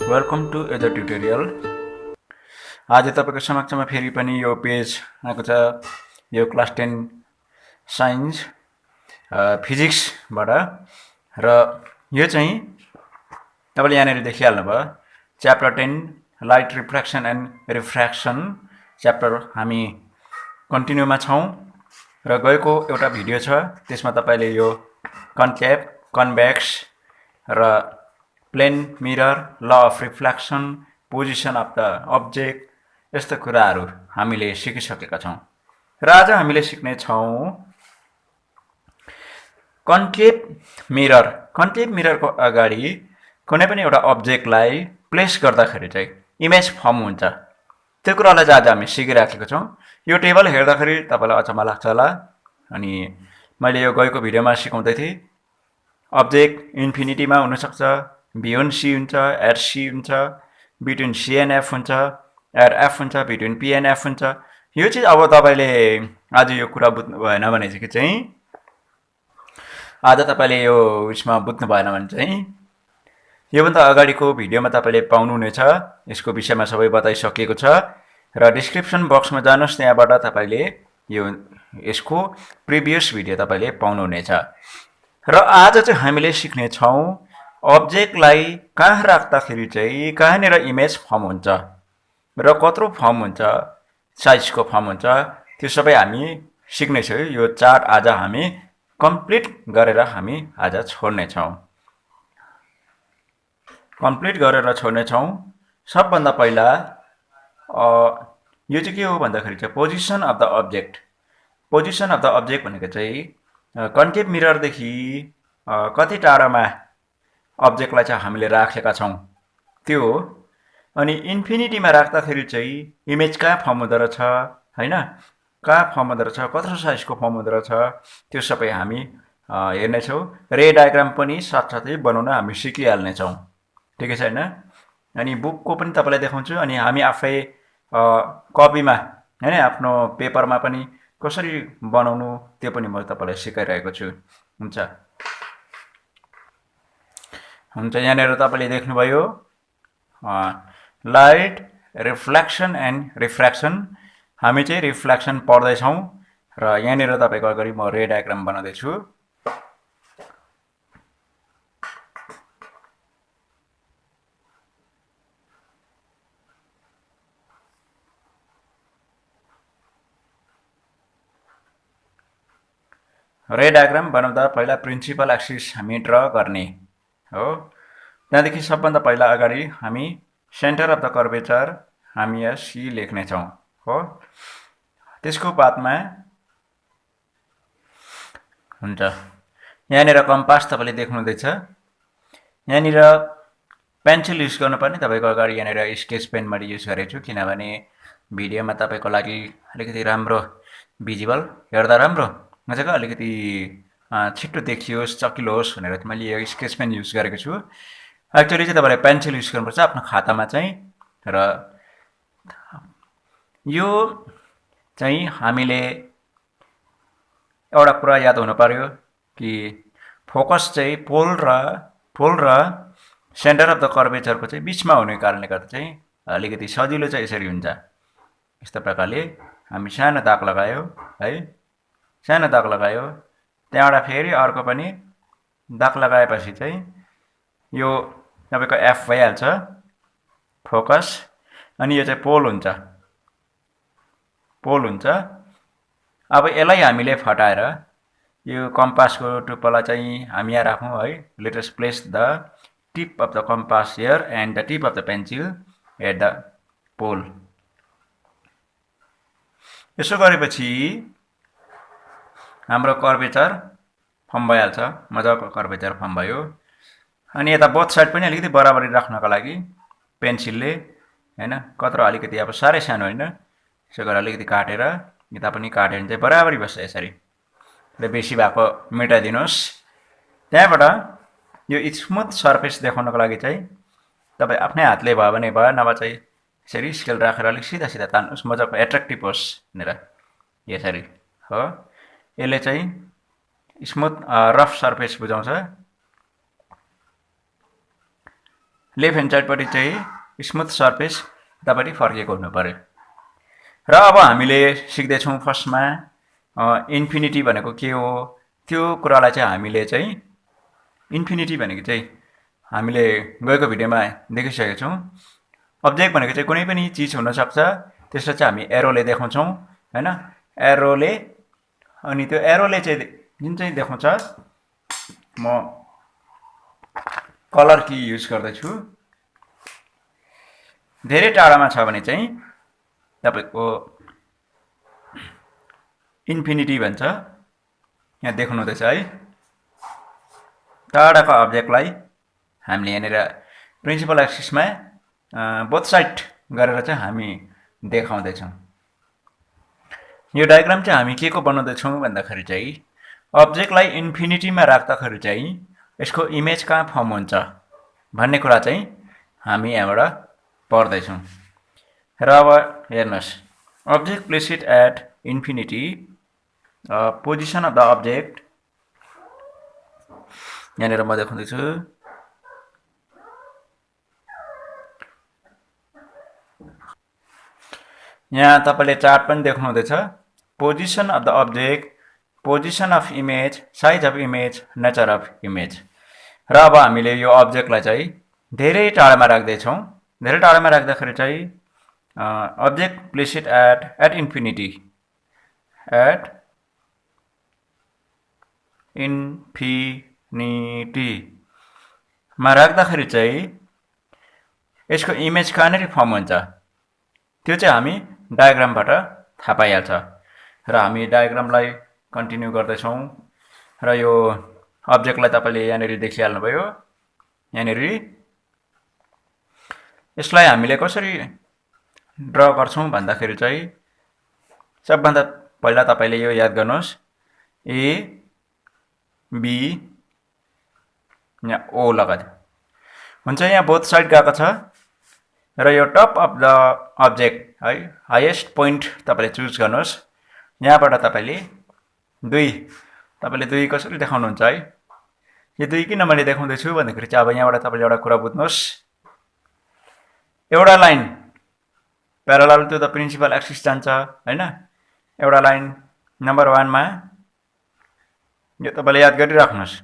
Welcome to as tutorial. आज तपाईको समक्षमा फेरि पनि यो पेज आएको छ। यो क्लास 10 साइन्स फिजिक्सबाट र यो चाहिँ तपाईले यहाँनिर देखिहाल्नुभयो chapter 10 light refraction and refraction chapter हामी कन्टिन्युमा छौं र गएको एउटा भिडियो छ त्यसमा तपाईले यो कन्केभ कन्भेक्स र प्लेन मिरर ल of reflection position of the object यस्ता कुराहरू हामीले सिकिसकेका छौं र आज हामीले सिक्ने छौं कन्केभ मिररको अगाडि कुनै पनि एउटा अब्जेक्टलाई प्लेस गर्दाखेरि चाहिँ इमेज फर्म हुन्छ। त्यो कुरालाई आज हामी सिकिराखेका छौं। यो टेबल हेर्दाखेरि तपाईलाई अचम्म लाग्छ होला अनि मैले यो गएको भिडियोमा सिकाउँदै थिए अब्जेक्ट इन्फिनिटीमा हुन सक्छ, बियोन्ड सी हुन्छ, एट सी हुन्छ, बिट्विन सी एन्ड एफ हुन्छ, एट एफ हुन्छ, बिट्विन पी एन्ड एफ हुन्छ। यो चाहिँ अब तपाईले आज यो कुरा बुझ्नु भएन भने चाहिँ आज तपाईले यो उसमा बुझ्नु भएन भने चाहिँ योभन्दा अगाडिको भिडियोमा तपाईले पाउनुहुनेछ। यसको विषयमा सबै बताइसकेको छ र डिस्क्रिप्सन बक्समा जानुहोस्, त्यहाँबाट तपाईले यो यसको प्रिभियस भिडियो तपाईले पाउनुहुनेछ। र आज चाहिँ हामीले सिक्ने छौं अब्जेक्टलाई कहाँ राख्दाखेरि चाहिँ कहाँनिर इमेज फर्म हुन्छ र कत्रो फर्म हुन्छ, साइजको फर्म हुन्छ, त्यो सबै हामी सिक्नेछौँ। यो चार्ट आज हामी कम्प्लिट गरेर हामी आज छोड्नेछौँ। सबभन्दा पहिला यो चाहिँ के हो भन्दाखेरि चाहिँ position of the object. Position of the object भनेको चाहिँ कन्केभ मिररदेखि कति टाढामा अब्जेक्टलाई चाहिँ हामीले राखेका छौं त्यो हो। अनि इन्फिनिटीमा राख्दाखेरि चाहिँ इमेज कहाँ फर्म हुँदो रहेछ हैन, कहाँ फर्म हुँदो रहेछ, कत्रो साइजको फर्म हुँदो रहेछ, त्यो सबै हामी हेर्नेछौँ। रे डायग्राम पनि साथसाथै बनाउन हामी सिकिहाल्नेछौँ, ठिकै छैन। अनि बुकको पनि तपाईलाई देखाउँछु अनि हामी आफै कपीमा हैन आफ्नो पेपरमा पनि कसरी बनाउनु त्यो पनि म तपाईलाई सिकाइरहेको छु। हुन्छ यहाँनिर तपाईले देख्नुभयो लाइट रिफ्लेक्सन एन्ड रिफ्र्याक्सन। हामी चाहिँ रिफ्लेक्सन पढ्दै छौं र यहाँनिर तपाईको अगाडि म रे डायग्राम बनाउँदै छु। रे डायग्राम बनाउँदा पहिला प्रिन्सिपल एक्सिस हामी ड्र गर्ने हो। त्यहाँदेखि सबभन्दा पहिला अगाडि हामी सेन्टर अफ द कर्वेचर हामी यहाँ सी लेख्नेछौँ हो। त्यसको बादमा हुन्छ यहाँनिर कम्पास तपाईले देख्नुहुँदैछ। यहाँनिर पेन्सिल युज गर्नुपर्ने, तपाईको अगाडि यहाँनिर स्केच पेन मैले युज गरेको छु किनभने भिडियोमा तपाईको लागि अलिकति राम्रो भिजिबल, हेर्दा राम्रो मजाको अलिकति छिट्टो देखियोस्, चकिलो होस् भनेर मैले यो स्केच पेन युज गरेको छु। एक्चुअली चाहिँ तपाईले पेन्सिल युज गर्नुपर्छ आफ्नो खातामा चाहिँ। र यो चाहिँ हामीले एउटा कुरा याद हुनु पर्यो कि फोकस चाहिँ पोल र सेन्टर अफ द कर्वेचरको चाहिँ बीचमा हुने कारणले गर्दा चाहिँ अलिकति सजिलो चाहिँ यसरी हुन्छ। यस्तो प्रकारले हामी सानो दाग लगायो है, सानो दाग लगायो, त्यहाँबाट फेरि अर्को पनि दाग लगाएपछि चाहिँ यो तपाईको एफ भइहाल्छ फोकस। अनि यो चाहिँ पोल हुन्छ। अब यसलाई हामीले फटाएर यो कम्पासको टुप्पोलाई चाहिँ हामी यहाँ राखौँ है। Let us place the tip of the compass here and the tip of the pencil at the pole. यसो गरेपछि हाम्रो कर्वेचर फर्म भइहाल्छ, मजाको कर्वेचर फर्म भयो। अनि यता बोथ साइड पनि अलिकति बराबरी राख्नको लागि पेन्सिलले हैन कत्रो अलिकति अब साह्रै सानो हैन, यसो गरेर अलिकति काटेर यता पनि काट्यो भने चाहिँ बराबरी बस्छ यसरी। र बेसी भएको मेटाइदिनुहोस्। त्यहाँबाट यो स्मुथ सर्फेस देखाउनको लागि चाहिँ तपाई आफ्नै हातले भयो भने भयो, नभए चाहिँ यसरी स्केल राखेर अलिक सिधा सिधा तान्नुहोस्, मजाको एट्र्याक्टिभ होस् भनेर यसरी हो। यसले चाहिँ स्मुथ रफ सर्फेस बुझाउँछ। लेफ्ट ह्यान्ड साइडपट्टि चाहिँ स्मुथ सर्फेस यतापट्टि फर्केको हुनु पर्यो। र अब हामीले सिक्दैछौँ फर्स्टमा इन्फिनिटी भनेको के हो, त्यो कुरालाई चाहिँ हामीले चाहिँ इन्फिनिटी भनेको चाहिँ हामीले गएको भिडियोमा देखिसकेका छौँ। अब्जेक्ट भनेको चाहिँ कुनै पनि चिज हुनसक्छ, त्यसलाई चाहिँ हामी एरोले देखाउँछौँ हैन। एरोले, अनि त्यो एरोले चाहिँ जुन चाहिँ देखाउँछ, म कलर की युज गर्दैछु। धेरै टाढामा छ भने चाहिँ तपाईको इन्फिनिटी भन्छ, यहाँ देख्नुहुँदैछ है। टाढाको अब्जेक्टलाई हामीले यहाँनिर प्रिन्सिपल एक्सिसमा बोथ साइड गरेर चाहिँ हामी देखाउँदैछौँ। यो डायग्राम चाहिँ हामी के को बनाउँदैछौँ भन्दाखेरि चाहिँ अब्जेक्टलाई इन्फिनिटीमा राख्दाखेरि चाहिँ यसको इमेज कहाँ फर्म हुन्छ भन्ने कुरा चाहिँ हामी यहाँबाट पढ्दैछौँ। र अब हेर्नुहोस्, object place it at infinity, position of the object यहाँनिर म देखाउँदैछु। यहाँ तपाईँले चार्ट पनि देख्नुहुँदैछ। Position of the object, position of image, size of image, nature of image. र अब हामीले यो अब्जेक्टलाई चाहिँ धेरै टाढामा राख्दैछौँ। धेरै टाढामा राख्दाखेरि चाहिँ object place it at infinity, at इन्फिनिटीमा राख्दाखेरि चाहिँ यसको इमेज कहाँनिर फर्म हुन्छ त्यो चाहिँ हामी डायग्रामबाट थाहा पाइहाल्छ। र हामी डायग्रामलाई कन्टिन्यू गर्दैछौँ। र यो अब्जेक्टलाई तपाईँले यहाँनिर देखिहाल्नुभयो। यहाँनिर यसलाई हामीले कसरी ड्र गर्छौँ भन्दाखेरि चाहिँ सबभन्दा पहिला तपाईँले यो याद गर्नुहोस्, ए बी यहाँ ओ लगायो हुन्छ। यहाँ बोथ साइड गएको छ र यो टप अफ द अब्जेक्ट है, हाइएस्ट पोइन्ट तपाईँले चुज गर्नुहोस्। यहाँबाट तपाईँले दुई कसरी देखाउनुहुन्छ है। यो दुई किन मैले देखाउँदैछु भन्दाखेरि चाहिँ अब यहाँबाट तपाईँले एउटा कुरा बुझ्नुहोस्, एउटा line parallel to the principal axis जान्छ हैन। एउटा लाइन नम्बर 1 मा यो तपाईँले याद गरिराख्नुहोस्,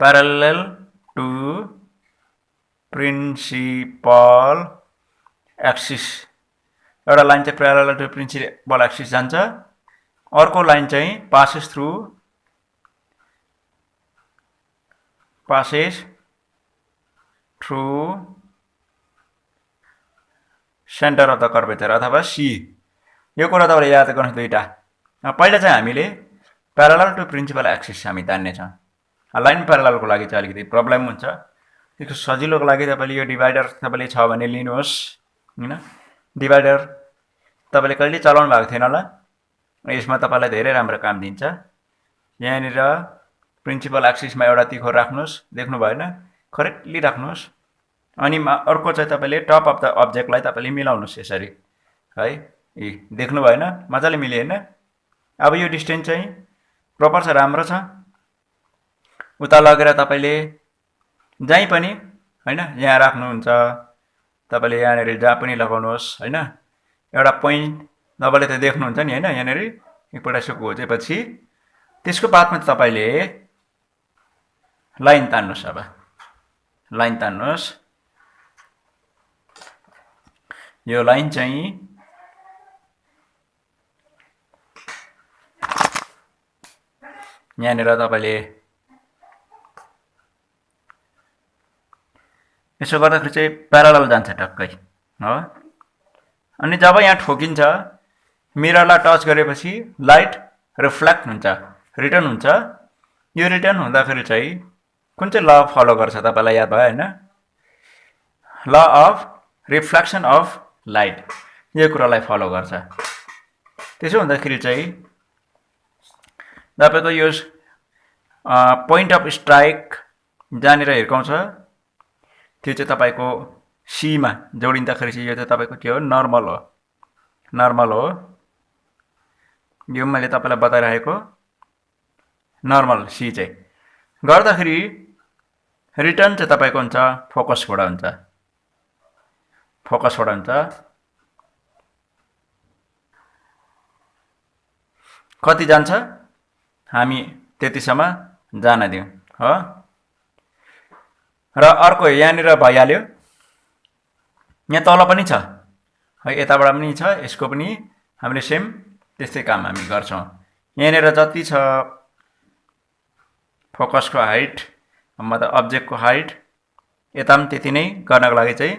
प्यारालल टु प्रिन्सिपल एक्सिस। एउटा लाइन चाहिँ प्यारालल टु प्रिन्सिपल एक्सिस जान्छ, अर्को लाइन चाहिँ passes through centre of the curvature अथवा सी। यो कुरा तपाईँले याद गर्नुहोस् दुईटा। पहिला चाहिँ हामीले प्यारालल टु प्रिन्सिपल एक्सिस हामी तान्नेछौँ। लाइन प्याराललको लागि चाहिँ अलिकति प्रब्लम हुन्छ, त्यसको सजिलोको लागि तपाईँले यो डिभाइडर तपाईँले छ भने लिनुहोस् हैन। डिभाइडर तपाईँले कहिले चलाउनु भएको थिएन होला, यसमा तपाईँलाई धेरै राम्रो काम दिन्छ। यहाँनिर प्रिन्सिपल एक्सिसमा एउटा तिखो राख्नुहोस्, देख्नु भएन, करेक्टली राख्नुहोस्। अनि अर्को चाहिँ तपाईँले टप अफ द अब्जेक्टलाई तपाईँले मिलाउनुहोस् यसरी है। देख्नु भएन, मजाले मिल्यो हैन। अब यो डिस्टेन्स चाहिँ प्रपर छ, राम्रो छ। उता लगेर तपाईँले जहीँ पनि हैन यहाँ राख्नुहुन्छ, तपाईँले यहाँनिर जहाँ पनि लगाउनुहोस् हैन। एउटा पोइन्ट तपाईँले त देख्नुहुन्छ नि हैन, यहाँनिर एकपल्ट यसो घोचेपछि त्यसको बादमा तपाईँले लाइन तान्नुहोस्। अब लाइन तान्नुहोस्। यो लाइन चाहिँ यहाँनिर तपाईँले यसो गर्दाखेरि चाहिँ प्यारालल जान्छ टक्कै हो। अनि जब यहाँ ठोकिन्छ, मिररलाई टच गरेपछि लाइट रिफ्लेक्ट हुन्छ, रिटर्न हुन्छ। यो रिटर्न हुँदाखेरि चाहिँ कुन चाहिँ ल फलो गर्छ तपाईँलाई याद भयो हैन, ल अफ रिफ्लेक्सन अफ लाइट। यो कुरालाई फलो गर्छ। त्यसो हुँदाखेरि चाहिँ तपाईँको यो पोइन्ट अफ स्ट्राइक जहाँनिर हिर्काउँछ त्यो चाहिँ तपाईँको सीमा जोडिँदाखेरि चाहिँ यो चाहिँ तपाईँको के हो, नर्मल हो। नर्मल हो, यो मैले तपाईँलाई बताइरहेको नर्मल सी चाहिँ गर्दाखेरि रिटर्न चाहिँ तपाईँको हुन्छ फोकसबाट हुन्छ, फोकसबाट हुन्छ। कति जान्छ हामी त्यतिसम्म जान दिउँ हो। र अर्को यहाँनिर भइहाल्यो, यहाँ तल पनि छ है, यताबाट पनि छ, यसको पनि हामीले सेम त्यस्तै काम हामी गर्छौँ। यहाँनिर जति छ फोकसको हाइट मतलब अब्जेक्टको हाइट, यता पनि त्यति नै गर्नको लागि चाहिँ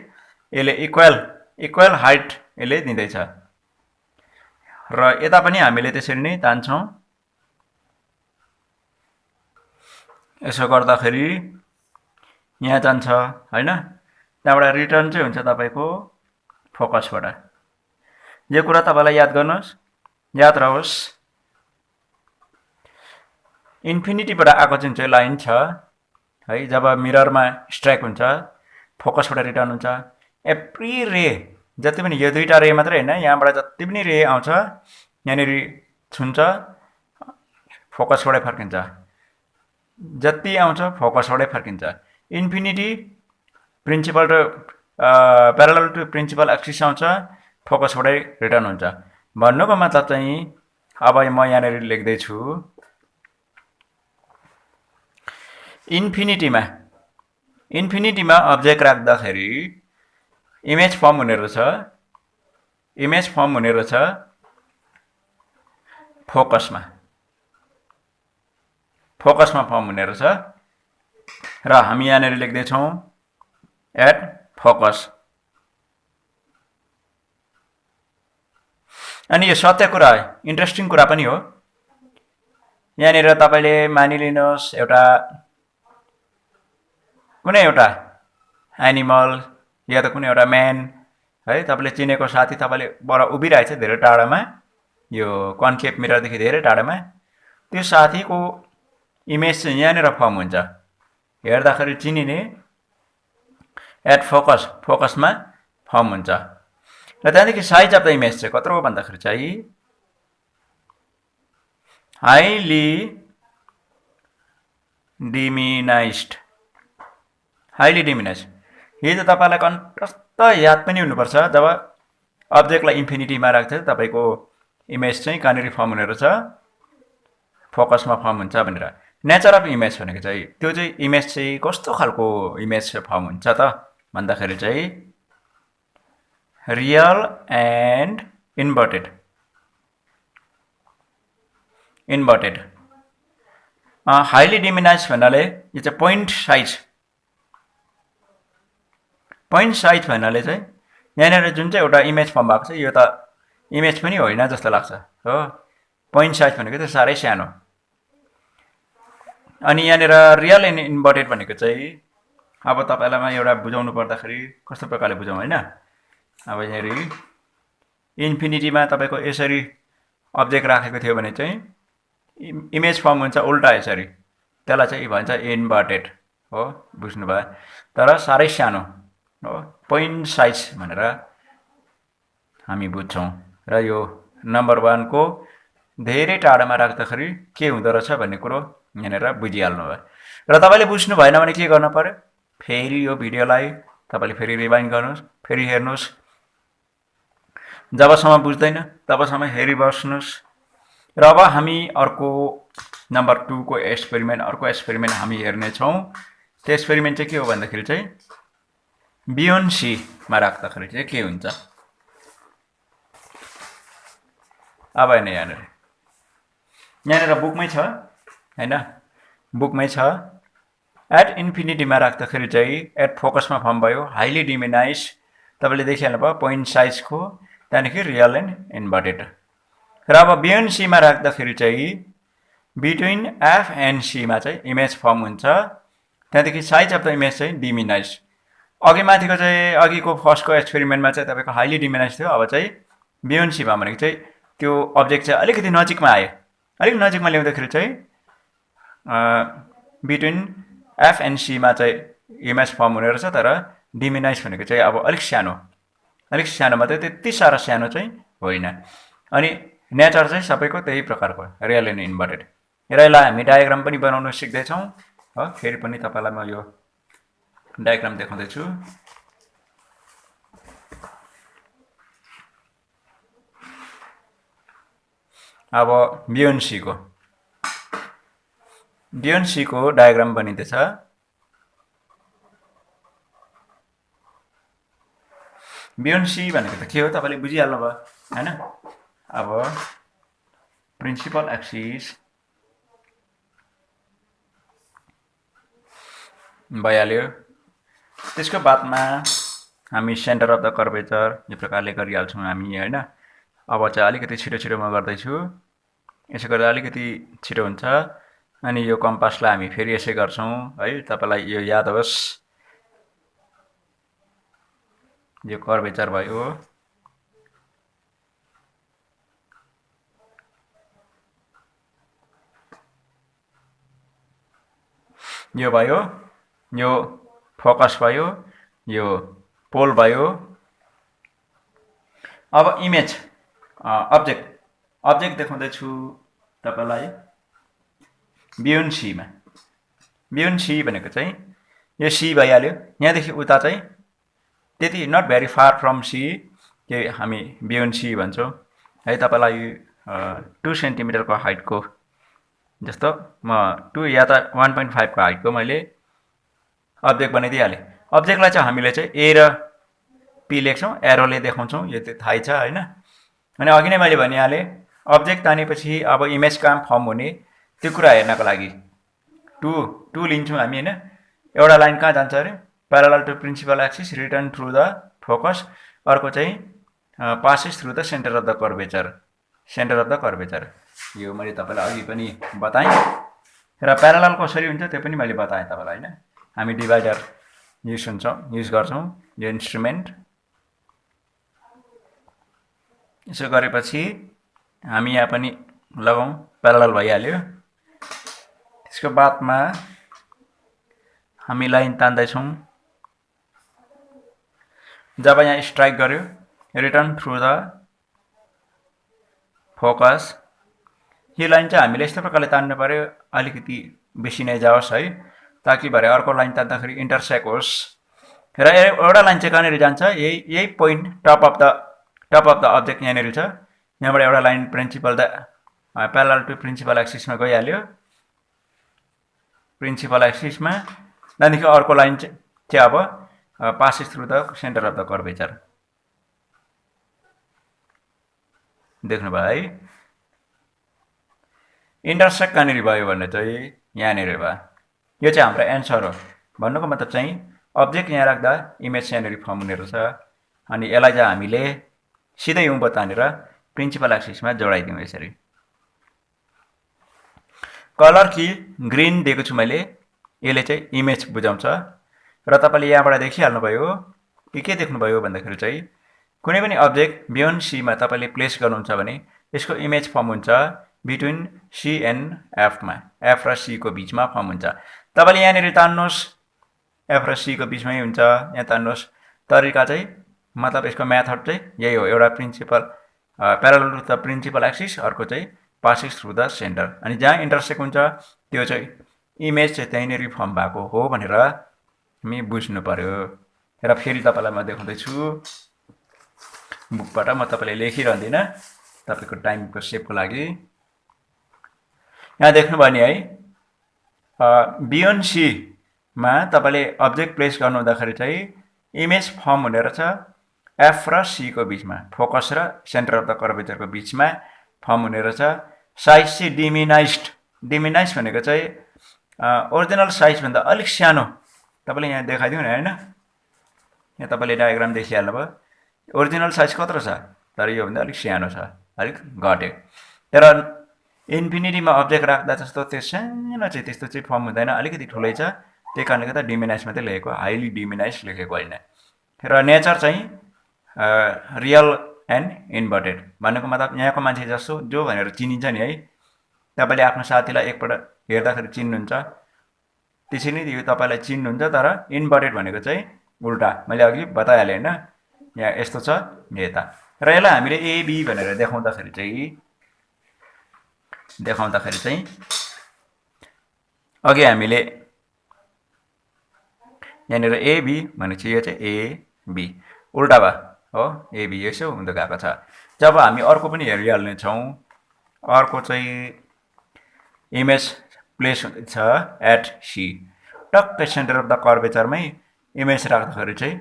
यसले इक्वल हाइट यसले दिँदैछ र यता पनि हामीले त्यसरी नै तान्छौँ। यसो गर्दाखेरि यहाँ जान्छ हैन, त्यहाँबाट रिटर्न चाहिँ हुन्छ तपाईँको फोकसबाट। यो कुरा तपाईँलाई याद गर्नुहोस्, याद रहोस्। इन्फिनिटीबाट आएको जुन चाहिँ लाइन छ है, जब मिररमा स्ट्राइक हुन्छ फोकसबाट रिटर्न हुन्छ। एभ्री रे जति पनि, यो दुईटा रे मात्रै होइन, यहाँबाट जति पनि रे आउँछ यहाँनिर छुन्छ फोकसबाटै फर्किन्छ, जति आउँछ फोकसबाटै फर्किन्छ। इन्फिनिटी प्रिन्सिपल र प्यारलल टु प्रिन्सिपल एक्सिस आउँछ, फोकसबाटै रिटर्न हुन्छ। भन्नुको मतलब चाहिँ अब म यहाँनिर लेख्दैछु, इन्फिनिटीमा अब्जेक्ट राख्दाखेरि इमेज फर्म हुने रहेछ, फोकसमा फर्म हुने रहेछ र हामी यहाँनिर लेख्दैछौँ एट फोकस। अनि यो सत्य कुरा, इन्ट्रेस्टिङ कुरा पनि हो। यहाँनिर तपाईँले मानिलिनुहोस् एउटा कुनै एउटा एनिमल या त कुनै एउटा म्यान है, तपाईँले चिनेको साथी तपाईँले बर उभिरहेछ धेरै टाढामा, यो कन्केभ मिररदेखि धेरै टाढामा, त्यो साथीको इमेज चाहिँ यहाँनिर फर्म हुन्छ, हेर्दाखेरि चिनिने एट फोकसमा फर्म हुन्छ। र त्यहाँदेखि साइज अफ द इमेज चाहिँ कत्रो भन्दाखेरि चाहिँ हाइली डिमिनाइज्ड। यो चाहिँ तपाईँलाई कन्टस्ट याद पनि हुनुपर्छ। जब अब्जेक्टलाई इन्फिनिटीमा राख्छ तपाईँको इमेज चाहिँ कहाँनिर फर्म हुने रहेछ, फोकसमा फर्म हुन्छ भनेर। नेचर अफ इमेज भनेको चाहिँ त्यो चाहिँ इमेज चाहिँ कस्तो खालको इमेज फर्म हुन्छ त भन्दाखेरि चाहिँ रियल एन्ड इन्भर्टेड। हाइली डिमिनाइज भन्नाले यो चाहिँ पोइन्ट साइज भन्नाले चाहिँ यहाँनिर जुन चाहिँ एउटा इमेज फर्म भएको छ, यो त इमेज पनि होइन जस्तो लाग्छ हो। पोइन्ट साइज भनेको चाहिँ साह्रै सानो। अनि यहाँनिर रियल एन्ड इन्भर्टेड भनेको चाहिँ अब तपाईँलाई म एउटा बुझाउनु पर्दाखेरि कस्तो प्रकारले बुझाउँ होइन। अब यहाँनिर इन्फिनिटीमा तपाईँको यसरी अब्जेक्ट राखेको थियो भने चाहिँ इमेज फर्म हुन्छ उल्टा यसरी, त्यसलाई चाहिँ भन्छ इन्भर्टेड हो, बुझ्नुभयो। तर साह्रै सानो हो, पोइन्ट साइज भनेर हामी बुझ्छौँ। र यो नम्बर 1 को धेरै टाढामा राख्दाखेरि के हुँदो रहेछ भन्ने कुरो यहाँनिर बुझिहाल्नु भयो। र तपाईँले बुझ्नु भएन भने के गर्नु पर्यो, फेरि यो भिडियोलाई तपाईँले फेरि रिवाइन्ड गर्नुहोस्, फेरि हेर्नुहोस्। जबसम्म बुझ्दैन तबसम्म हेरिबस्नुहोस्। र अब हामी अर्को नम्बर 2 को अर्को एक्सपेरिमेन्ट हामी हेर्नेछौँ। त्यो एक्सपेरिमेन्ट चाहिँ के हो भन्दाखेरि चाहिँ बियोन्ड सीमा राख्दाखेरि चाहिँ के हुन्छ। अब होइन, यहाँनिर बुकमै छ होइन, बुकमै छ। एट इन्फिनिटीमा राख्दाखेरि चाहिँ एट फोकसमा फर्म भयो, हाइली डिमिनाइज तपाईँले देखिहाल्नु भयो, पोइन्ट साइजको, त्यहाँदेखि रियल एन्ड इन्भर्टेड। र अब बियोन्ड सीमा राख्दाखेरि चाहिँ बिट्विन एफ एन्ड सीमा चाहिँ इमेज फर्म हुन्छ, त्यहाँदेखि साइज अफ द इमेज चाहिँ डिमिनाइज। अघि माथिको चाहिँ अघिको फर्स्टको एक्सपेरिमेन्टमा चाहिँ तपाईँको हाइली डिमिनाइज थियो, अब चाहिँ बियोन्ड सीमा भनेको चाहिँ त्यो अब्जेक्ट चाहिँ अलिकति नजिकमा आयो। अलिक नजिकमा ल्याउँदाखेरि चाहिँ बिट्विन एफ एन्ड सीमा चाहिँ इमेज फर्म हुने रहेछ, तर डिमिनाइज भनेको चाहिँ अब अलिक सानो मात्रै, त्यति साह्रो सानो चाहिँ होइन। अनि नेचर चाहिँ सबैको त्यही प्रकारको रियल एन्ड इन्भर्टेड। र यसलाई हामी डायग्राम पनि बनाउन सिक्दैछौँ हो। फेरि पनि तपाईँलाई म यो डायग्राम देखाउँदैछु। अब B1C को डायग्राम बनिँदैछ। B1C भनेको त के हो तपाईँले बुझिहाल्नु भयो हैन। अब प्रिन्सिपल एक्सिस भइहाल्यो। त्यसको बादमा हामी सेन्टर अफ द कर्वेचर यो प्रकारले गरिहाल्छौँ हामी हैन। अब चाहिँ अलिकति छिटो म गर्दैछु, यसो गर्दा अलिकति छिटो हुन्छ। अनि यो कम्पासलाई हामी फेरि यसै गर्छौँ है, तपाईँलाई यो याद होस्। यो कर्वेचर भयो, यो भयो, यो फोकस भयो, यो पोल भयो। अब इमेज अब्जेक्ट देखाउँदैछु तपाईँलाई B1C मा। B1C भनेको चाहिँ यो C भइहाल्यो। यहाँदेखि उता चाहिँ त्यति not very far from C के हामी B1C भन्छौँ है। तपाईँलाई 2 सेन्टिमिटरको हाइटको जस्तो म 2 या त 1.5 को हाइटको मैले अब्जेक्ट बनाइदिइहालेँ। अब्जेक्टलाई चाहिँ हामीले चाहिँ A र P लेख्छौँ, एरोले देखाउँछौँ, यो त थाहै छ हैन। अनि अघि नै मैले भनिहालेँ अब्जेक्ट तानेपछि अब इमेज कहाँ फर्म हुने त्यो कुरा हेर्नको लागि टु लिन्छौँ हामी हैन। एउटा लाइन कहाँ जान्छ अरे, parallel to principal axis return through the focus, अर्को चाहिँ passes through the centre of the curvature. यो मैले तपाईँलाई अघि पनि बताएँ र प्यारालल कसरी हुन्छ त्यो पनि मैले बताएँ तपाईँलाई हैन। हामी डिभाइडर युज गर्छौँ यो इन्स्ट्रुमेन्ट। यसो गरेपछि हामी यहाँ पनि लगाउँ, प्यारालल भइहाल्यो। त्यसको बादमा हामी लाइन तान्दैछौँ। जब यहाँ स्ट्राइक गर्यो रिटर्न थ्रु द फोकस, यो लाइन चाहिँ हामीले यस्तो प्रकारले तान्नु पर्यो, अलिकति बेसी नै जाओस् है, ताकि भरे अर्को लाइन तान्दाखेरि इन्टरसेक्ट होस्। र एउटा लाइन चाहिँ कहाँनिर जान्छ, यही point top of the object यहाँनिर छ। यहाँबाट एउटा लाइन प्यारालल टु प्रिन्सिपल एक्सिसमा गइहाल्यो। प्रिन्सिपल एक्सिसमा त्यहाँदेखि अर्को लाइन चाहिँ अब passes through the centre of the curvature. देख्नुभयो है। इन्टरसेक्ट कहाँनिर भयो भन्ने चाहिँ यहाँनिर भयो। यो चाहिँ हाम्रो एन्सर हो। भन्नुको मतलब चाहिँ अब्जेक्ट यहाँ राख्दा इमेज यहाँनिर फर्म हुने रहेछ। अनि यसलाई चाहिँ हामीले सिधै उँभो तानेर प्रिन्सिपल एक्सिसमा जोडाइदिउँ यसरी। कलर कि ग्रीन दिएको छु मैले, यसले चाहिँ इमेज बुझाउँछ। र तपाईँले यहाँबाट देखिहाल्नुभयो के देख्नुभयो भन्दाखेरि चाहिँ कुनै पनि अब्जेक्ट B1C मा तपाईँले प्लेस गर्नुहुन्छ भने यसको इमेज फर्म हुन्छ बिट्विन C एन्ड F मा, F र C को बिचमा फर्म हुन्छ। तपाईँले यहाँनिर तान्नुहोस्, F र C को बिचमै हुन्छ, यहाँ तान्नुहोस्। तरिका चाहिँ मतलब यसको मेथड चाहिँ यही हो, एउटा parallel to the principal axis, अर्को चाहिँ पासेस थ्रु द सेन्टर। अनि जहाँ इन्टरसेक्ट हुन्छ त्यो चाहिँ इमेज चाहिँ त्यहीँनिर फर्म भएको हो भनेर हामी बुझ्नु पर्यो। र फेरि तपाईँलाई म देखाउँदैछु बुकबाट, म तपाईँले लेखिरहँदिनँ तपाईँको टाइमको सेभको लागि। यहाँ देख्नुभयो नि है, B1C मा तपाईँले अब्जेक्ट प्लेस गर्नु हुँदाखेरि चाहिँ इमेज फर्म हुने रहेछ F र C को बिचमा, फोकस र सेन्टर अफ द कर्वेचरको बिचमा फर्म हुने रहेछ। साइज चाहिँ डिमिनाइज भनेको चाहिँ ओरिजिनल साइजभन्दा अलिक सानो। तपाईँले यहाँ देखाइदिउँ न हैन, यहाँ तपाईँले डायग्राम देखिहाल्नु भयो। ओरिजिनल साइज कत्रो छ, तर योभन्दा अलिक सानो छ, अलिक घट्यो। तर इन्फिनिटीमा अब्जेक्ट राख्दा जस्तो त्यो सानो चाहिँ त्यस्तो चाहिँ फर्म हुँदैन, अलिकति ठुलै छ। त्यही कारणले गर्दा डिमिनाइज मात्रै लेखेको, हाइली डिमिनाइज लेखेको होइन। र नेचर चाहिँ रियल एन्ड इन्भर्टेड भन्नुको मतलब यहाँको मान्छे जस्तो जो भनेर चिनिन्छ नि है। तपाईँले आफ्नो साथीलाई एकपल्ट हेर्दाखेरि चिन्नुहुन्छ, त्यसरी नै यो तपाईँलाई चिन्नुहुन्छ। तर इन्भर्टेड भनेको चाहिँ उल्टा, मैले अघि बताइहालेँ होइन, यहाँ यस्तो छ यता। र यसलाई हामीले AB भनेर देखाउँदाखेरि चाहिँ अघि हामीले यहाँनिर एबी भनेपछि यो चाहिँ एबी उल्टा भयो हो एबी यसो हुँदै गएको छ। जब हामी अर्को पनि हेरिहाल्नेछौँ, अर्को चाहिँ इमेज प्लेस छ एट सी, टक्कै सेन्टर अफ द कर्वेचरमै इमेज राख्दाखेरि चाहिँ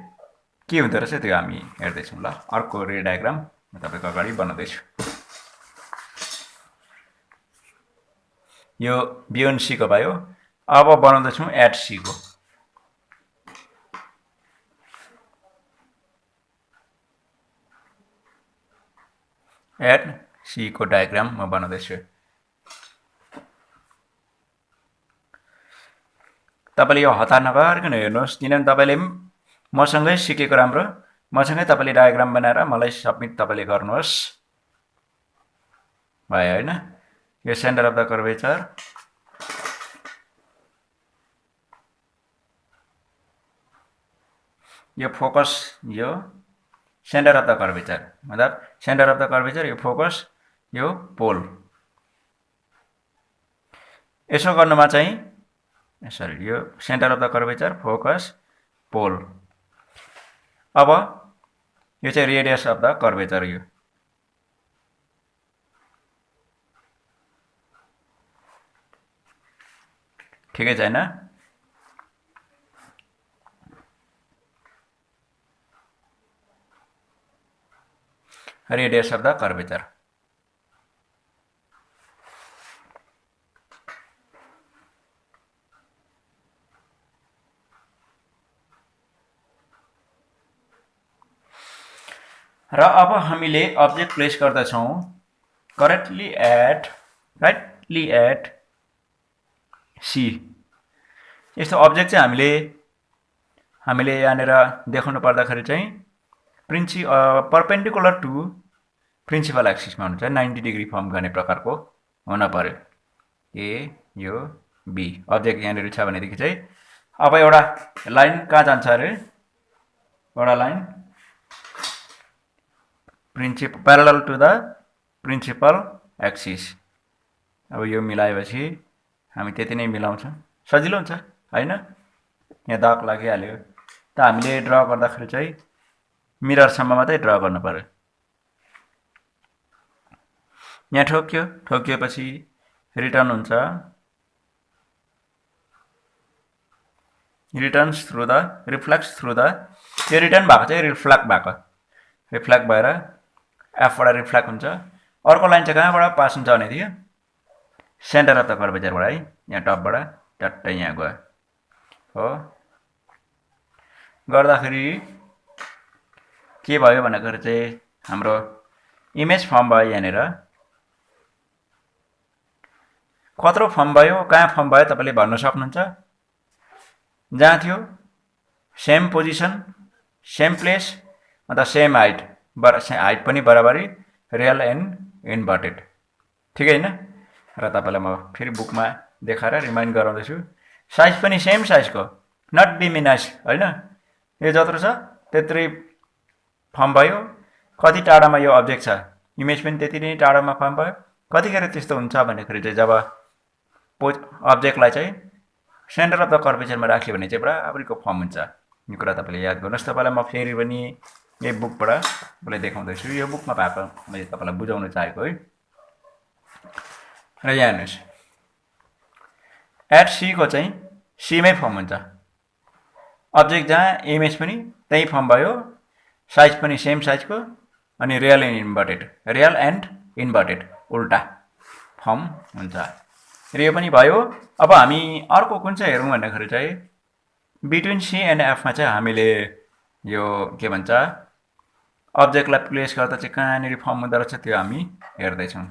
के हुँदो रहेछ त्यो हामी हेर्दैछौँ। ल अर्को रे डायग्राम म तपाईँको अगाडि बनाउँदैछु। यो बियोन्ड सीको भयो। अब बनाउँदैछौँ एट सीको। एट सीको डायग्राम म बनाउँदैछु। तपाईँले यो हतार नगरिकन हेर्नुहोस्, किनभने तपाईँले पनि मसँगै सिकेको राम्रो। मसँगै तपाईँले डायग्राम बनाएर मलाई सबमिट तपाईँले गर्नुहोस्, भयो होइन। यो सेन्टर अफ द कर्वेचर, यो फोकस, यो सेन्टर अफ द कर्वेचर, मतलब सेन्टर अफ द कर्वेचर, यो फोकस, यो पोल। यसो गर्नुमा चाहिँ सरी, यो centre of the curvature, focus, pole. अब यो चाहिँ रेडियस अफ द कर्वेचर, यो ठिकै छैन। रेडियस अफ द कर्वेचर, र अब हामीले अब्जेक्ट प्लेस गर्दछौँ राइटली एट सी। यस्तो अब्जेक्ट चाहिँ हामीले यहाँनिर देखाउनु पर्दाखेरि चाहिँ पर्पेन्डिकुलर टु प्रिन्सिपल एक्सिसमा हुनु चाहिँ 90 डिग्री फर्म गर्ने प्रकारको हुन पर्यो। यो बी अब्जेक्ट यहाँनिर छ भनेदेखि चाहिँ अब एउटा लाइन कहाँ जान्छ अरे, एउटा line parallel to the principal axis. अब यो मिलाएपछि हामी त्यति नै मिलाउँछौँ, सजिलो हुन्छ होइन। यहाँ दाग लागिहाल्यो त हामीले ड्र गर्दाखेरि चाहिँ मिररसम्म मात्रै ड्र गर्नु पर्यो। यहाँ ठोकिएपछि रिटर्न हुन्छ, returns through the reflects through the, यो रिटर्न भएको चाहिँ रिफ्लेक्ट भएर एफबाट रिफ्लेक्ट हुन्छ। अर्को लाइन चाहिँ कहाँबाट पास हुन्छ भनेदेखि सेन्टर अफ द कर्वेचरबाट है, यहाँ टपबाट टट्टै यहाँ गयो हो। गर्दाखेरि के भयो भन्दाखेरि चाहिँ हाम्रो इमेज फर्म भयो। यहाँनिर कत्रो फर्म भयो, कहाँ फर्म भयो तपाईँले भन्न सक्नुहुन्छ। जहाँ थियो सेम पोजिसन, सेम प्लेस, अन्त सेम हाइट, हाइट पनि बराबरी, रियल एन्ड इन्भर्टेड, ठिकै होइन। र तपाईँलाई म फेरि बुकमा देखाएर रिमाइन्ड गराउँदैछु। साइज पनि सेम साइजको, नट डिमिनाइज होइन। यो जत्रो छ त्यत्रै फर्म भयो। कति टाढामा यो अब्जेक्ट छ, इमेज पनि त्यति नै टाढामा फर्म भयो। कतिखेर त्यस्तो हुन्छ भन्दाखेरि चाहिँ जब अब्जेक्टलाई चाहिँ सेन्टर अफ द कर्वेचरमा राख्यो भने चाहिँ बराबरीको फर्म हुन्छ। यो कुरा तपाईँले याद गर्नुहोस्। तपाईँलाई म फेरि पनि यही बुकबाट तपाईँलाई देखाउँदैछु। यो बुकमा भएको मैले तपाईँलाई बुझाउन चाहेको है। र यहाँ हेर्नुहोस्, एट सीको चाहिँ सीमै फर्म हुन्छ। अब्जेक्ट जहाँ इमेज पनि त्यही फर्म भयो, साइज पनि सेम साइजको, अनि रियल एन्ड इन्भर्टेड उल्टा फर्म हुन्छ। र यो पनि भयो। अब हामी अर्को कुन चाहिँ हेरौँ भन्दाखेरि चाहिँ बिट्विन सी एन्ड एफमा चाहिँ हामीले यो के भन्छ अब्जेक्टलाई प्लेस गर्दा चाहिँ कहाँनिर फर्म हुँदो रहेछ त्यो हामी हेर्दैछौँ।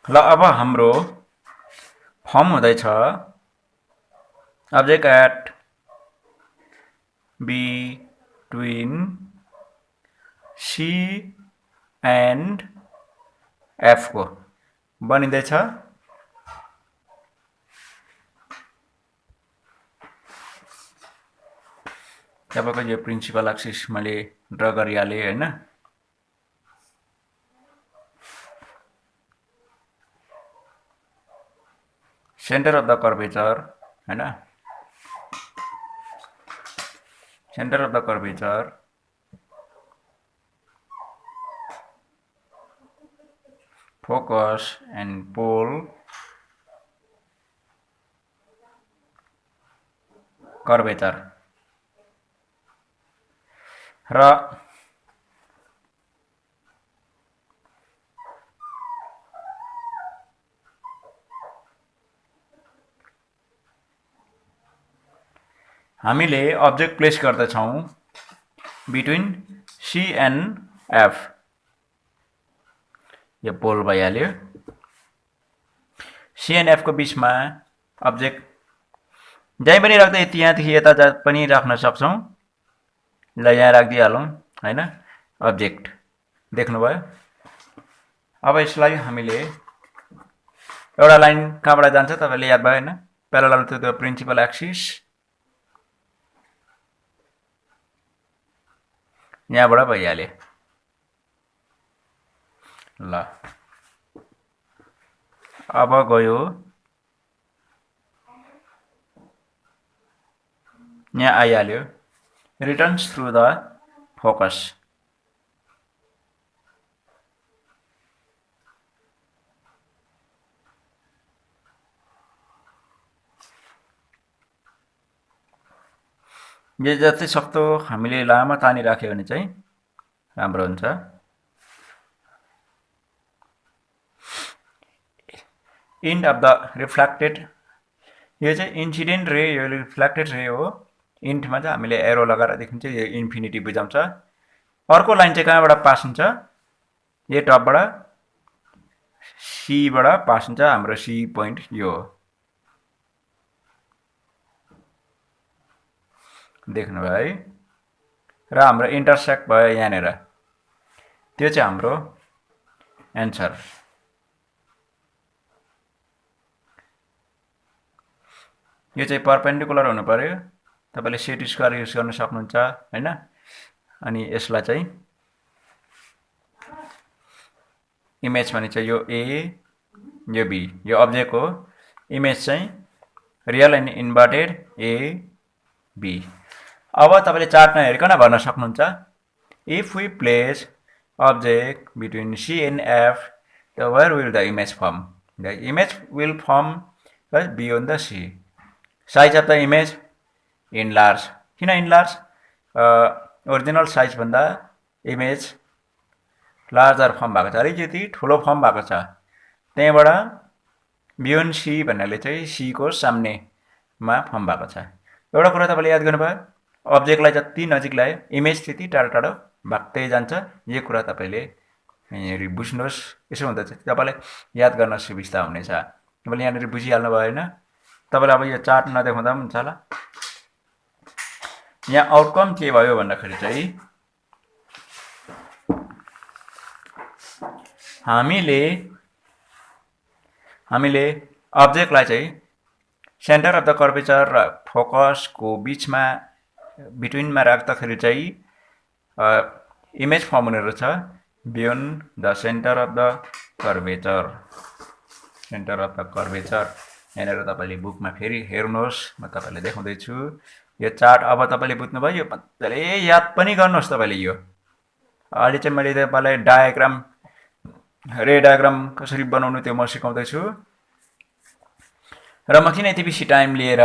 ल अब हाम्रो फर्म हुँदैछ object at between C and एफको बनिँदैछ। तपाईँको यो प्रिन्सिपल एक्सिस मैले ड्र गरिहालेँ होइन। सेन्टर अफ द कर्वेचर हैन centre of the curvature focus and pull curvature र हामीले अब्जेक्ट प्लेस गर्दछौं बिट्विन सी एन्ड एफ यो पोल भइहाल्यो सी एन्ड एफ को बीचमा अब्जेक्ट जहीँ पनि राख्दा यहाँदेखि यता पनि राख्न सक्छौं ल यहाँ राखिदिइहालौं हैन अब्जेक्ट देख्नुभयो अब यसलाई हामीले एउटा लाइन कहाँबाट जान्छ तपाईले याद भयो हैन parallel to the principal axis यहाँबाट भइहाल्यो ल अब गयो यहाँ आइहाल्यो रिटर्न्स थ्रु द फोकस यो जति सक्दो हामीले लामो तानिराख्यो भने चाहिँ राम्रो हुन्छ इन्ड अफ द रिफ्लेक्टेड यो चाहिँ इन्सिडेन्ट रे यो रिफ्लेक्टेड रे हो इन्टमा चाहिँ हामीले एरो लगाएर देखिन्छ यो इन्फिनिटी बुझाउँछ अर्को लाइन चाहिँ कहाँबाट पास हुन्छ यो टपबाट सी बाट पास हुन्छ हाम्रो सी पोइन्ट यो हो देख्नुभयो है र हाम्रो इन्टरसेक्ट भयो यहाँनेर त्यो चाहिँ हाम्रो एन्सर यो चाहिँ परपेन्डिकुलर हुनु पर्यो तपाईले सेट स्क्वायर युज गर्न सक्नुहुन्छ हैन अनि यसलाई चाहिँ इमेज भने चाहिँ यो ए यो बी यो अब्जेक्ट हो इमेज चाहिँ real and inverted A B अब तपाईले चार्ट नहेरिकन भन्न सक्नुहुन्छ if we place object between C and F, where will the image form? The image will form beyond the C. Size of the image enlarge. किन enlarge? Original size भन्दा image larger form भएको छ अलिकति ठुलो form भएको छ त्यहीबाट beyond C भन्नाले चाहिँ C को सामनेमा फर्म भएको छ एउटा कुरा तपाईले याद गर्नुभयो अब्जेक्टलाई जति नजिक ल्यायो इमेज त्यति टाढो टाढो भाग्दै जान्छ यो कुरा तपाईले यहाँनेरि बुझ्नुहोस् यसो हुँदा चाहिँ तपाईलाई याद गर्न सुविस्ता हुनेछ तपाईले यहाँनेरि बुझिहाल्नु भयो हैन तपाईलाई अब यो चार्ट नदेखाउँदा पनि हुन्छ होला यहाँ आउटकम के भयो भन्दाखेरि चाहिँ हामीले अब्जेक्टलाई चाहिँ सेन्टर अफ द कर्वेचर र फोकसको बीचमा बिट्विनमा राख्दाखेरि चाहिँ इमेज फर्म हुने रहेछ beyond the centre of the curvature यहाँनिर तपाईले बुकमा फेरि हेर्नुहोस् म तपाईलाई देखाउँदै छु यो चार्ट अब तपाईले बुझ्नुभयो यो मजाले याद पनि गर्नुहोस् तपाईले यो अहिले चाहिँ मैले तपाईलाई डायग्राम रे डायग्राम कसरी बनाउनु त्यो म सिकाउँदै छु र म किन यति बेसी टाइम लिएर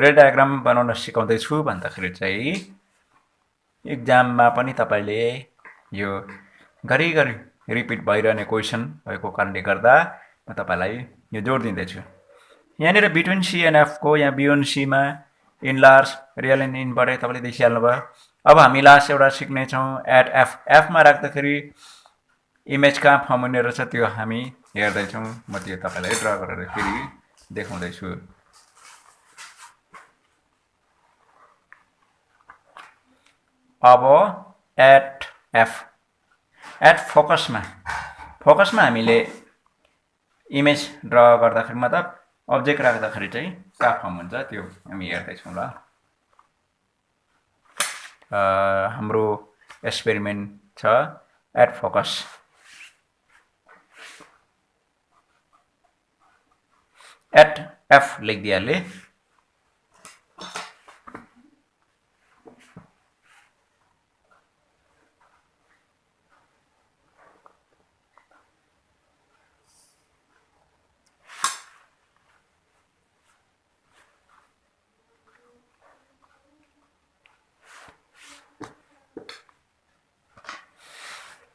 रे डायग्राम बनाउन सिकाउँदै छु भन्दाखेरि चाहिँ एक्जाममा पनि तपाईले यो घरिघरि रिपिट भइरहने क्वेशन भएको कारणले गर्दा म तपाईलाई यो जोड दिँदैछु यहाँनिर बिट्विन सी एन्ड एफ को यहाँ बियोन्ड सी मा इनलार्ज रियल एन्ड इनबाट तपाईले देखिहाल्नु भयो अब हामी लास्ट एउटा सिक्ने छौं एट एफ मा राख्दाखेरि इमेज कहाँ फर्म हुने रहेछ त्यो हामी हेर्दै छौं म त्यो तपाईलाई ड्रा गरेर फेरि देखाउँदै छु अब एट फोकसमा हामीले इमेज ड्रा गर्दाखेरि मतलब अब्जेक्ट राख्दाखेरि चाहिँ कहाँ फर्म हुन्छ त्यो हामी हेर्दै छौं ल हाम्रो एक्सपेरिमेन्ट छ एट फोकस एट एफ लेखिदिइहालेँ।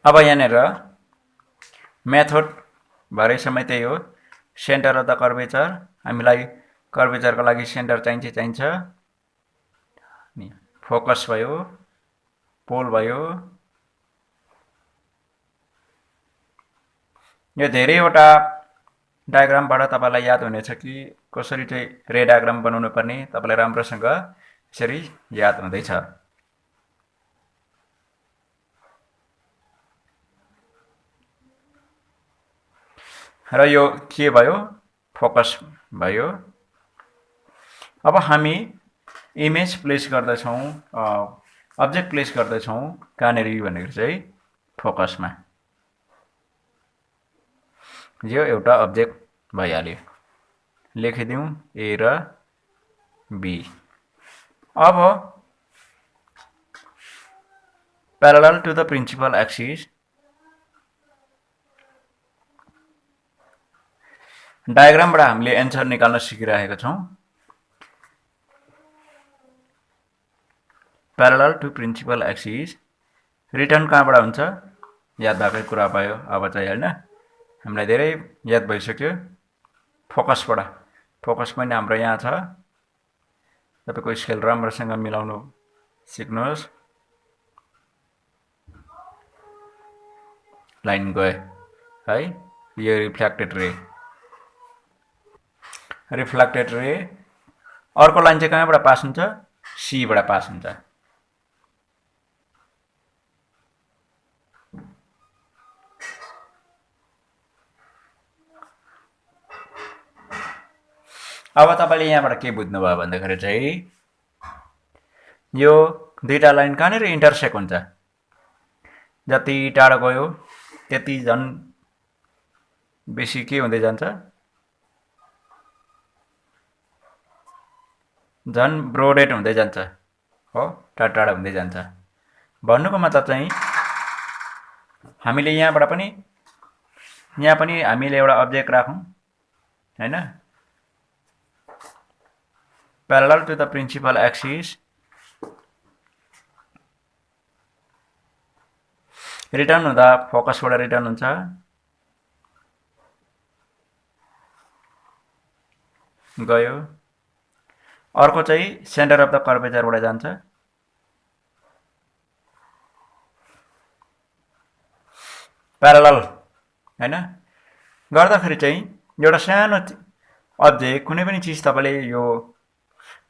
अब यहाँनिर मेथड भरे समय त्यही हो, सेन्टर अफ द कर्वेचर। हामीलाई कर्वेचरको लागि सेन्टर चाहिन्छ। फोकस भयो, पोल भयो। यो धेरैवटा डायग्रामबाट तपाईलाई याद हुनेछ कि कसरी चाहिँ रे डायग्राम बनाउनु पर्ने, तपाईलाई राम्रोसँग यसरी याद हुँदैछ। र यो के भयो, फोकस भयो। अब हामी इमेज प्लेस गर्दैछौँ, अब्जेक्ट प्लेस गर्दैछौँ कहाँनिर भनेको चाहिँ फोकसमा। यो एउटा अब्जेक्ट भइहाल्यो, लेखिदिउँ ए र बी। अब parallel to the principal axis डायग्रामबाट हामीले एन्सर निकाल्न सिकिरहेका छौँ। Parallel to principal axis return कहाँबाट हुन्छ, याद भएकै कुरा भयो। अब चाहिँ होइन, हामीलाई धेरै याद भइसक्यो। फोकसबाट, फोकस पनि हाम्रो यहाँ छ। तपाईँको स्केल राम्रोसँग मिलाउनु सिक्नुहोस्। लाइन गयो है, यो रिफ्लेक्टेड रे। रिफ्लेक्टेड रे अर्को लाइन चाहिँ कहाँबाट पास हुन्छ, सीबाट पास हुन्छ। अब तपाईले यहाँबाट के बुझ्नुभयो भन्दाखेरि चाहिँ यो दुईटा लाइन कहाँनिर इन्टरसेक्ट हुन्छ, जति टाढो गयो त्यति झन् बेसी के हुँदै जान्छ, झन् ब्रोडेड हुँदै जान्छ हो, टाढा हुँदै जान्छ। भन्नुको मतलब चाहिँ हामीले यहाँ पनि हामीले एउटा अब्जेक्ट राखौँ हैन, parallel to the principal axis return हुँदा फोकसबाट रिटर्न हुन्छ। गयो। अर्को चाहिँ सेन्टर अफ द कर्वेचरबाट जान्छ। प्यारालल हैन गर्दाखेरि चाहिँ एउटा सानो अब्जेक्ट कुनै पनि चीज तपाईले यो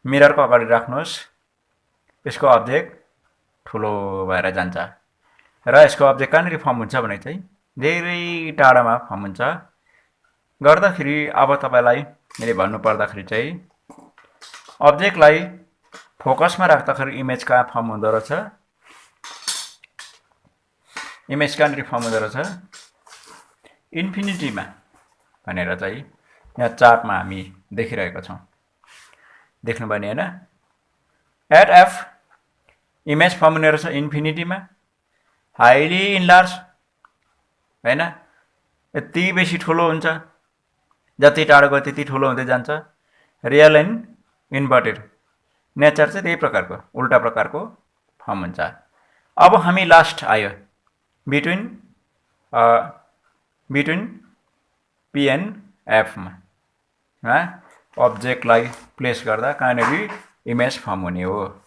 मिररको अगाडि राख्नुहोस्, यसको अब्जेक्ट ठुलो भएर जान्छ र यसको अब्जेक्ट कहाँनिर फर्म हुन्छ भने चाहिँ धेरै टाढामा फर्म हुन्छ। गर्दाखेरि अब तपाईलाई मैले भन्नु पर्दाखेरि चाहिँ अब्जेक्टलाई फोकसमा राख्दाखेरि इमेज कहाँ फर्म हुँदो रहेछ, इमेज कहाँनिर फर्म हुँदो रहेछ, इन्फिनिटीमा भनेर चाहिँ यहाँ चार्टमा हामी देखिरहेका छौँ। देख्नुभयो नि हैन, एट एफ इमेज फर्म हुने रहेछ इन्फिनिटीमा, हाइली इनलार्ज हैन, यति बेसी ठुलो हुन्छ, जति टाढो गयो त्यति ठुलो हुँदै जान्छ। रियल एन्ड इन्भर्टेड नेचर चाहिँ त्यही प्रकारको उल्टा प्रकारको फर्म हुन्छ। अब हामी लास्ट आयो बिट्विन पी एन्ड एफमा अब्जेक्टलाई प्लेस गर्दा कहाँनिर इमेज फर्म हुने हो।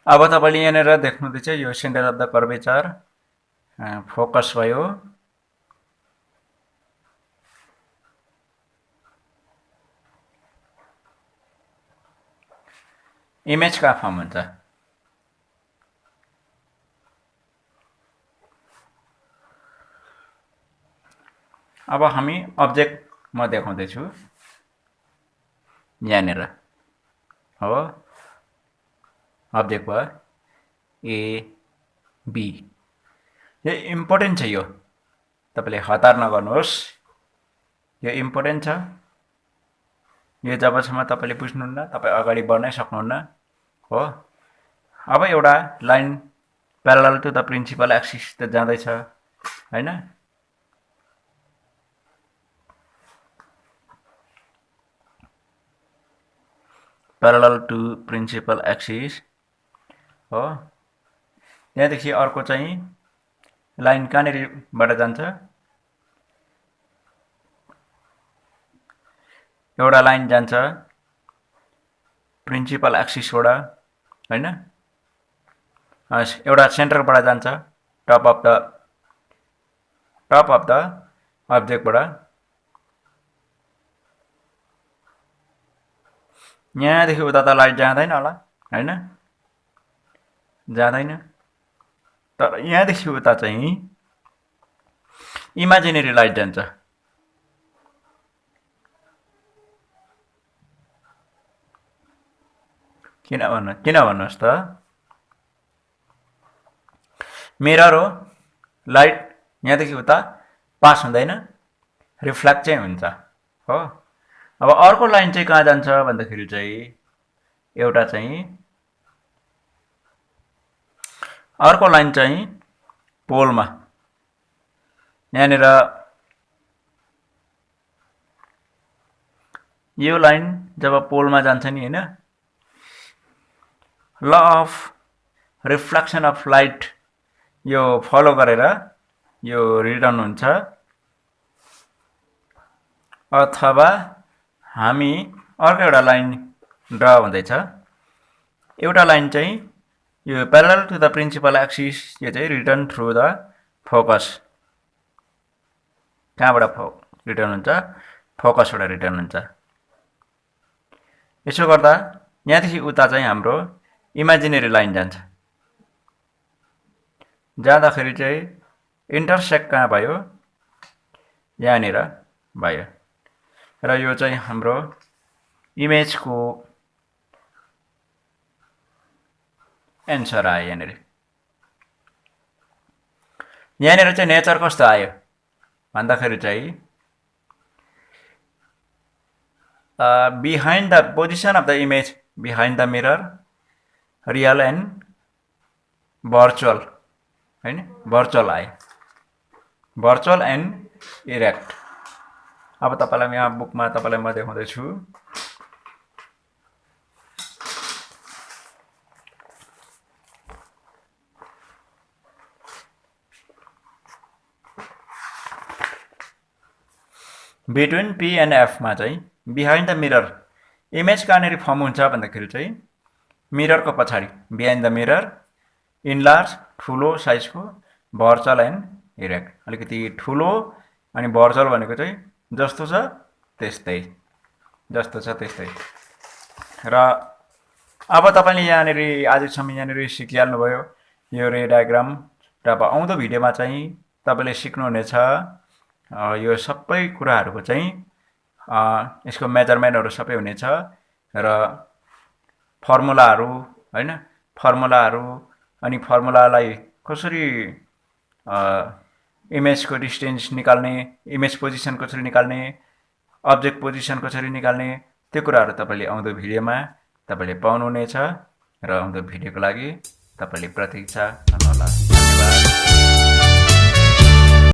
अब तपाईले यहाँनिर देख्नुहुँदैछ यो centre of the curvature focus भयो। इमेज कहाँ फर्म हुन्छ? अब हामी अब्जेक्ट म देखाउँदैछु यहाँनिर हो अब्जेक्ट भयो ए बी। यो इम्पोर्टेन्ट छ, यो तपाईँले हतार नगर्नुहोस्, यो इम्पोर्टेन्ट छ। यो जबसम्म तपाईँले बुझ्नुहुन्न तपाईँ अगाडि बढ्नै सक्नुहुन्न हो। अब एउटा line parallel to the principal axis त जाँदैछ हैन? प्यारालल टु प्रिन्सिपल एक्सिस हो। यहाँदेखि अर्को चाहिँ लाइन कहाँनिरबाट जान्छ? एउटा लाइन जान्छ प्रिन्सिपल एक्सिसबाट हैन? एउटा सेन्टरबाट जान्छ टप अफ द अब्जेक्टबाट। यहाँदेखि उता त लाइट जाँदैन होला हैन? जाँदैन। तर यहाँदेखि उता चाहिँ इमेजिनेरी लाइट जान्छ। किन भन्नुहोस् त? मिरर हो, लाइट यहाँदेखि उता पास हुँदैन, रिफ्लेक्ट चाहिँ हुन्छ हो। अब अर्को लाइन चाहिँ कहाँ जान्छ भन्दाखेरि चाहिँ एउटा चाहिँ अर्को लाइन चाहिँ पोलमा, यहाँनिर यो लाइन जब पोलमा जान्छ नि हैन, ल अफ रिफ्लेक्सन अफ लाइट यो फलो गरेर यो रिटर्न हुन्छ। अथवा हामी अर्को एउटा लाइन ड्रा हुँदैछ, एउटा लाइन चाहिँ यो parallel to the principal axis, यो चाहिँ रिटर्न थ्रु द फोकस। कहाँबाट रिटर्न हुन्छ? फोकसबाट रिटर्न हुन्छ। यसो गर्दा यहाँदेखि उता चाहिँ हाम्रो इमेजिनेरी लाइन जान्छ। जाँदाखेरि चाहिँ इन्टरसेक्ट कहाँ भयो? यहाँनिर भयो। र यो चाहिँ हाम्रो इमेजको एन्सर आयो। यहाँनिर चाहिँ नेचर कस्तो आयो भन्दाखेरि चाहिँ behind the position of the image behind the mirror, real and virtual हैन? भर्चुअल आयो, भर्चुअल एन्ड इरेक्ट। अब तपाईँलाई यहाँ बुकमा तपाईँलाई म देखाउँदैछु। बिट्विन पी एन्ड एफमा चाहिँ बिहाइन्ड द मिरर इमेज कहाँनिर फर्म हुन्छ भन्दाखेरि चाहिँ मिररको पछाडि, बिहाइन्ड द मिरर, इनलार्ज ठुलो साइजको, भर्चुअल एन्ड इरेक्ट। अलिकति ठुलो अनि भर्चुअल भनेको चाहिँ जस्तो छ त्यस्तै, जस्तो छ त्यस्तै। र अब तपाईँले यहाँनिर आजसम्म यहाँनिर सिकिहाल्नुभयो यो रे डायग्राम। र अब आउँदो भिडियोमा चाहिँ तपाईँले सिक्नुहुनेछ यो सबै कुराहरूको चाहिँ यसको मेजरमेन्टहरू सबै हुनेछ र फर्मुलाहरू हैन, फर्मुलाहरू अनि फर्मुलालाई कसरी इमेजको डिस्टेन्स निकाल्ने, इमेज पोजिसन कसरी निकाल्ने, अब्जेक्ट पोजिसन कसरी निकाल्ने, त्यो कुराहरू तपाईँले आउँदो भिडियोमा तपाईँले पाउनुहुनेछ। र आउँदो भिडियोको लागि तपाईँले प्रतीक्षा गर्नुहोला।